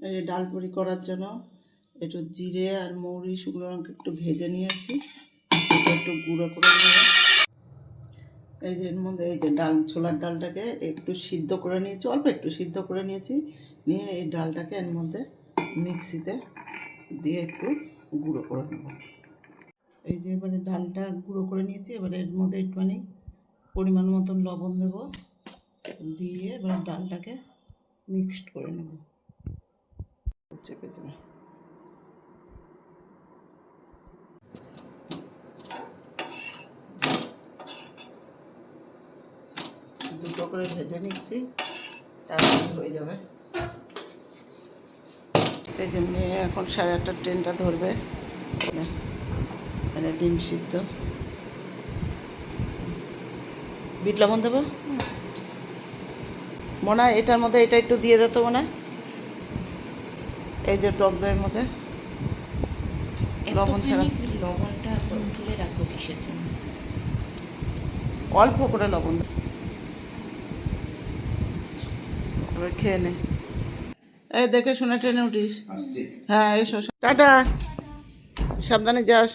এই যে ডাল পুরি করার জন্য একটু জিরে আর মৌরি শুকনো লঙ্কা একটু ভেজে নিয়েছি, এটা একটু গুঁড়ো করে নেব। এই যে এর মধ্যে এই যে ডাল, ছোলার ডালটাকে একটু সিদ্ধ করে নিয়েছি, অল্প একটু সিদ্ধ করে নিয়েছি, নিয়ে এই ডালটাকে এর মধ্যে মিক্সিতে দিয়ে একটু গুঁড়ো করে নেব। এই যে এবারে ডালটা গুঁড়ো করে নিয়েছি, এবারে এর মধ্যে একটুখানি পরিমাণ মতন লবণ দেব, দিয়ে এবার ডালটাকে মিক্সড করে নেব চেপে চেপে। দুটো করে ভেজে নিচ্ছি, তাড়াতাড়ি হয়ে যাবে। এই যে মেয়ে এখন 8:30 ট্রেনটা ধরবে, মানে ডিম সিদ্ধ, বিট লবণ দেবো মনে হয়, এটার মধ্যে এটা একটু দিয়ে দিত মনে হয়, এই যে টক দইয়ের মধ্যে লবণ ছাড়া। লবণটা তুলে রাখবো কিসের জন্য? অল্প করে লবণ দেবো, এবার খেয়ে নে। এই দেখে শুনে ট্রেনে উঠিস। হ্যাঁ এসো, টাটা, সাবধানে যাস।